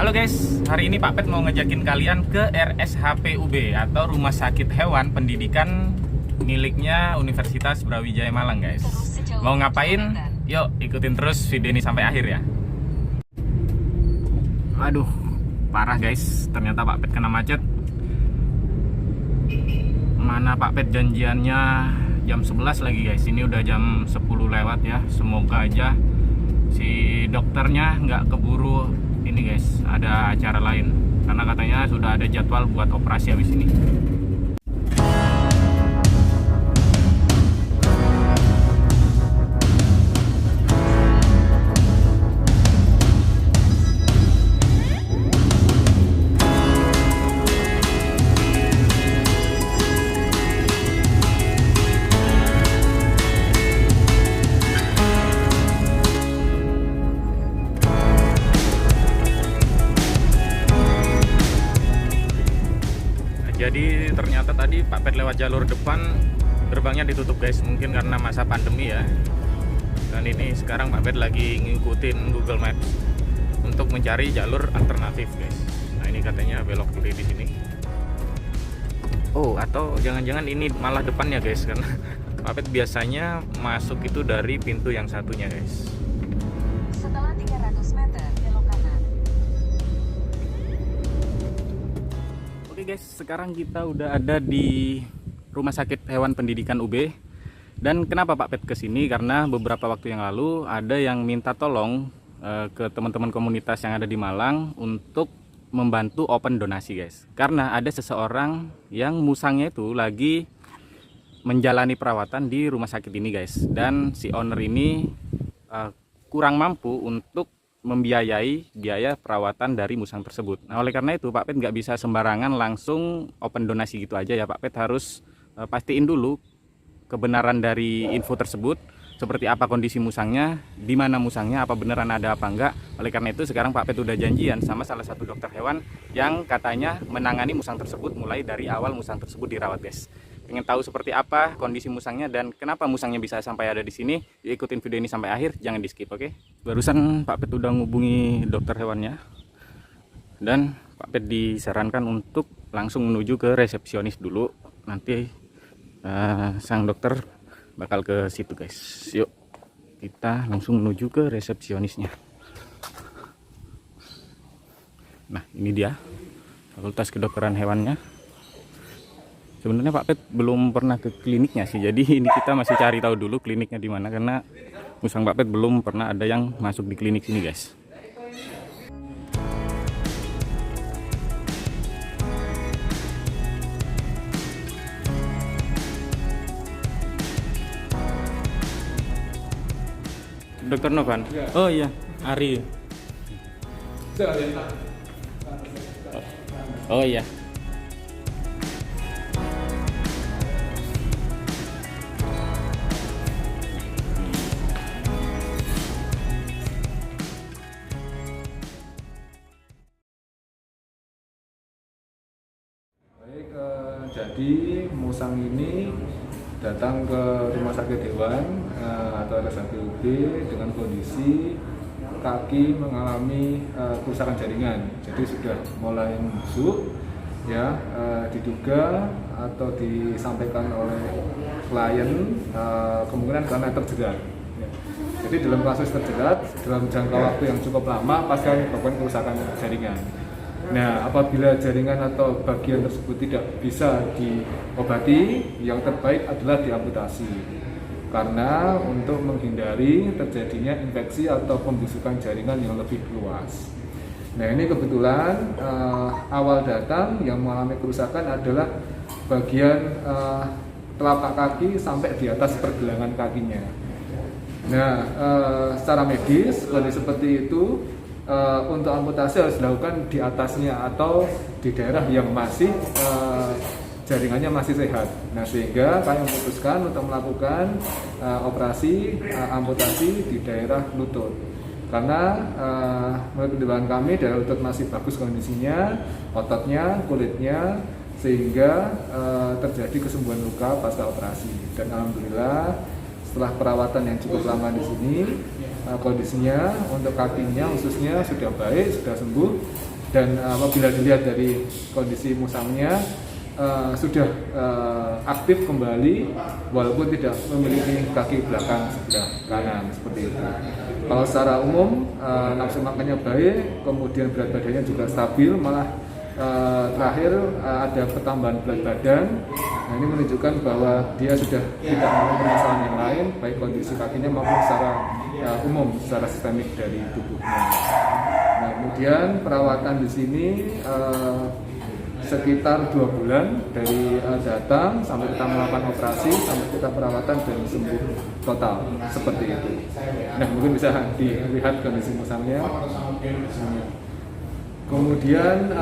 Halo guys, hari ini Pak Pet mau ngejakin kalian ke RSHPUB atau Rumah Sakit Hewan Pendidikan miliknya Universitas Brawijaya Malang guys. Mau ngapain? Yuk ikutin terus video ini sampai akhir ya. Aduh, parah guys, ternyata Pak Pet kena macet. Mana Pak Pet janjiannya jam 11 lagi guys, ini udah jam 10 lewat ya. Semoga aja si dokternya nggak keburu ini guys, ada acara lain karena katanya sudah ada jadwal buat operasi habis ini. Jadi ternyata tadi Pak Pet lewat jalur depan, gerbangnya ditutup guys, mungkin karena masa pandemi ya. Dan ini sekarang Pak Pet lagi ngikutin Google Maps untuk mencari jalur alternatif guys. Nah ini katanya belok kiri di sini. Oh, atau jangan-jangan ini malah depannya guys, karena Pak Pet biasanya masuk itu dari pintu yang satunya guys. Setelah 300 meter belok kanan. Oke guys, sekarang kita udah ada di Rumah Sakit Hewan Pendidikan UB. Dan kenapa Pak Pet kesini? Karena beberapa waktu yang lalu ada yang minta tolong ke teman-teman komunitas yang ada di Malang untuk membantu open donasi guys. Karena ada seseorang yang musangnya itu lagi menjalani perawatan di rumah sakit ini guys. Dan si owner ini kurang mampu untuk membiayai biaya perawatan dari musang tersebut. Nah oleh karena itu Pak Pet nggak bisa sembarangan langsung open donasi gitu aja ya. Pak Pet harus pastiin dulu kebenaran dari info tersebut, seperti apa kondisi musangnya, di mana musangnya, apa beneran ada apa enggak. Oleh karena itu sekarang Pak Pet udah janjian sama salah satu dokter hewan yang katanya menangani musang tersebut mulai dari awal musang tersebut dirawat guys. Pengen tahu seperti apa kondisi musangnya dan kenapa musangnya bisa sampai ada di sini, ikutin video ini sampai akhir, jangan di skip, oke? Barusan Pak Pet udah ngubungi dokter hewannya dan Pak Pet disarankan untuk langsung menuju ke resepsionis dulu. Nanti sang dokter bakal ke situ guys. Yuk kita langsung menuju ke resepsionisnya. Nah ini dia Fakultas Kedokteran Hewannya. Sebenarnya Pak Pet belum pernah ke kliniknya sih, jadi ini kita masih cari tahu dulu kliniknya di mana karena musang Pak Pet belum pernah ada yang masuk di klinik sini guys. Dokter Novan? Ya. Oh iya, Ari. Oh iya. Baik, jadi musang ini datang ke rumah sakit hewan atau RSHPUB dengan kondisi kaki mengalami kerusakan jaringan. Jadi sudah mulai membusuk, ya, diduga atau disampaikan oleh klien kemungkinan karena terjerat. Ya. Jadi dalam kasus terjerat dalam jangka waktu yang cukup lama pasti menyebabkan kerusakan jaringan. Nah, apabila jaringan atau bagian tersebut tidak bisa diobati, yang terbaik adalah diamputasi. Karena untuk menghindari terjadinya infeksi atau pembusukan jaringan yang lebih luas. Nah, ini kebetulan awal datang yang mengalami kerusakan adalah bagian telapak kaki sampai di atas pergelangan kakinya. Nah, secara medis kondisi seperti itu untuk amputasi harus dilakukan di atasnya atau di daerah yang masih jaringannya masih sehat. Nah sehingga kami memutuskan untuk melakukan operasi amputasi di daerah lutut karena menurut pertimbangan kami daerah lutut masih bagus kondisinya, ototnya, kulitnya, sehingga terjadi kesembuhan luka pasca operasi. Dan alhamdulillah setelah perawatan yang cukup lama di sini, kondisinya untuk kakinya khususnya sudah baik, sudah sembuh, Dan apabila dilihat dari kondisi musangnya sudah aktif kembali walaupun tidak memiliki kaki belakang sebelah kanan seperti itu. Kalau secara umum nafsu makannya baik, kemudian berat badannya juga stabil, malah terakhir ada pertambahan berat badan. Nah, ini menunjukkan bahwa dia sudah tidak mengalami permasalahan yang lain, baik kondisi kakinya maupun secara umum, secara sistemik dari tubuhnya. Nah, kemudian perawatan di sini sekitar 2 bulan dari datang sampai kita melakukan operasi sampai kita perawatan dan sembuh total seperti itu. Nah, mungkin bisa dilihat kondisi musangnya. Kemudian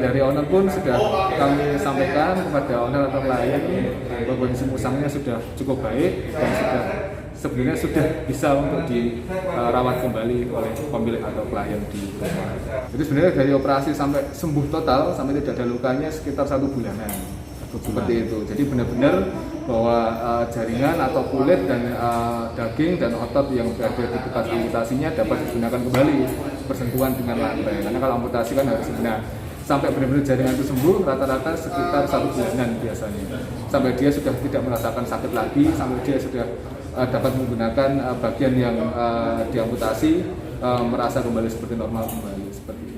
dari owner pun sudah kami sampaikan kepada owner atau klien bahwa kondisi musangnya sudah cukup baik dan sebenarnya sudah bisa untuk dirawat kembali oleh pemilik atau klien di rumah. Jadi sebenarnya dari operasi sampai sembuh total sampai tidak ada lukanya sekitar 1 bulanan. Seperti itu. Jadi benar-benar bahwa jaringan atau kulit dan daging dan otot yang berada di bekas amputasinya dapat digunakan kembali bersentuhan dengan lantai. Karena kalau amputasi kan harus benar. Sampai benar-benar jaringan itu sembuh rata-rata sekitar 1 bulanan biasanya. Sampai dia sudah tidak merasakan sakit lagi, sampai dia sudah dapat menggunakan bagian yang diamputasi merasa kembali seperti normal kembali seperti itu.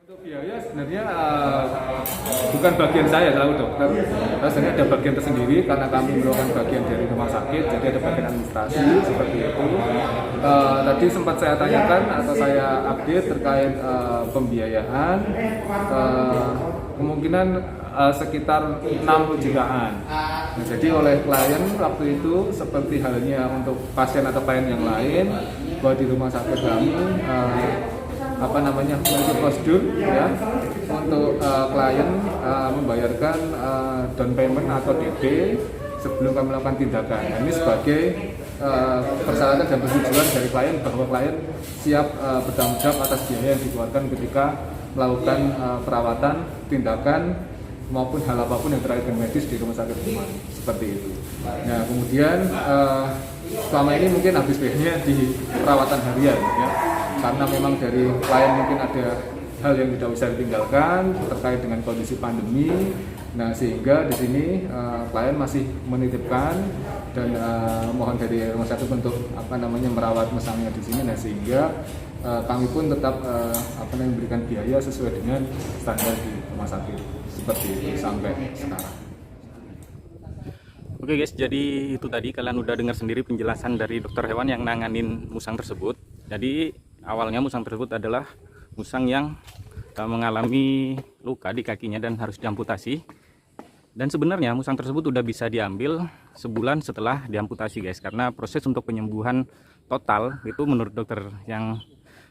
Untuk biaya sebenarnya bukan bagian saya selalu dokter. Sebenarnya ada bagian tersendiri karena kami merupakan bagian dari rumah sakit, jadi ada bagian administrasi seperti itu. Tadi sempat saya tanyakan atau saya update terkait pembiayaan. Kemungkinan sekitar 6 jutaan. Nah, jadi oleh klien waktu itu seperti halnya untuk pasien atau klien yang lain bahwa di rumah sakit kami memiliki prosedur ya untuk klien membayarkan down payment atau DP sebelum kami melakukan tindakan. Nah, ini sebagai persyaratan dan persetujuan dari klien bahwa klien siap bertanggung jawab atas biaya yang dikeluarkan ketika melakukan perawatan, tindakan maupun hal apapun yang terkait dengan medis di rumah sakit rumah seperti itu. Nah, kemudian selama ini mungkin habis biayanya di perawatan harian ya, karena memang dari klien mungkin ada hal yang tidak bisa ditinggalkan terkait dengan kondisi pandemi. Nah, sehingga di sini klien masih menitipkan dan mohon dari rumah sakit untuk merawat musangnya di sini. Nah, sehingga kami pun tetap memberikan biaya sesuai dengan standar di rumah sakit seperti itu sampai sekarang. Oke guys, jadi itu tadi kalian udah dengar sendiri penjelasan dari dokter hewan yang nanganin musang tersebut. Jadi awalnya musang tersebut adalah musang yang mengalami luka di kakinya dan harus diamputasi. Dan sebenarnya musang tersebut udah bisa diambil sebulan setelah diamputasi guys, karena proses untuk penyembuhan total itu menurut dokter yang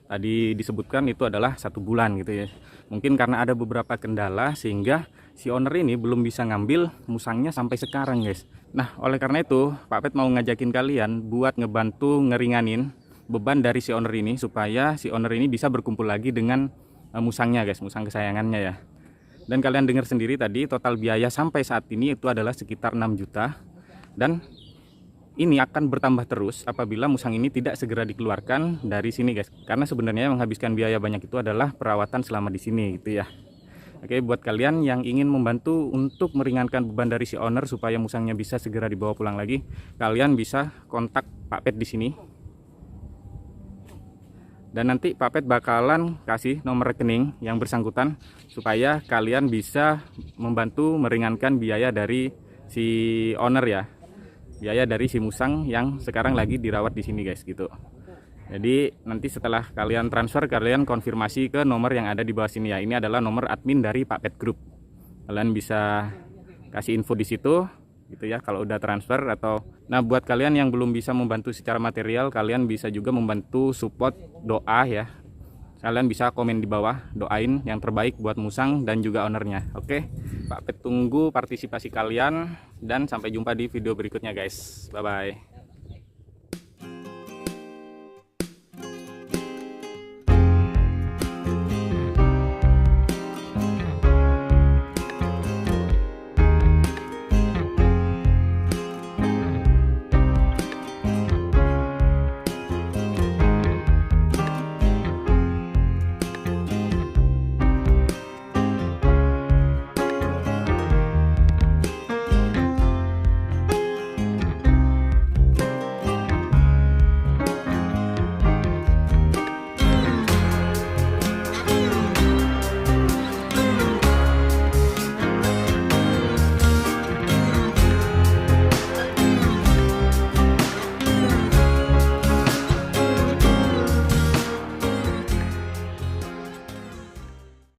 tadi disebutkan itu adalah 1 bulan gitu ya. Mungkin karena ada beberapa kendala sehingga si owner ini belum bisa ngambil musangnya sampai sekarang guys. Nah, oleh karena itu Pak Pet mau ngajakin kalian buat ngebantu ngeringanin beban dari si owner ini supaya si owner ini bisa berkumpul lagi dengan musangnya guys, musang kesayangannya ya. Dan kalian dengar sendiri tadi total biaya sampai saat ini itu adalah sekitar 6 juta. Dan ini akan bertambah terus apabila musang ini tidak segera dikeluarkan dari sini guys. Karena sebenarnya yang menghabiskan biaya banyak itu adalah perawatan selama di sini gitu ya. Oke, buat kalian yang ingin membantu untuk meringankan beban dari si owner supaya musangnya bisa segera dibawa pulang lagi, kalian bisa kontak Pak Pet di sini. Dan nanti Pak Pet bakalan kasih nomor rekening yang bersangkutan supaya kalian bisa membantu meringankan biaya dari si owner ya. Biaya dari si musang yang sekarang lagi dirawat di sini guys gitu. Jadi nanti setelah kalian transfer, kalian konfirmasi ke nomor yang ada di bawah sini ya. Ini adalah nomor admin dari Pak Pet Group. Kalian bisa kasih info di situ gitu ya kalau udah transfer. Atau nah, buat kalian yang belum bisa membantu secara material, kalian bisa juga membantu support doa ya. Kalian bisa komen di bawah, doain yang terbaik buat musang dan juga ownernya. Oke, Pak Pet tunggu partisipasi kalian dan sampai jumpa di video berikutnya guys. Bye bye.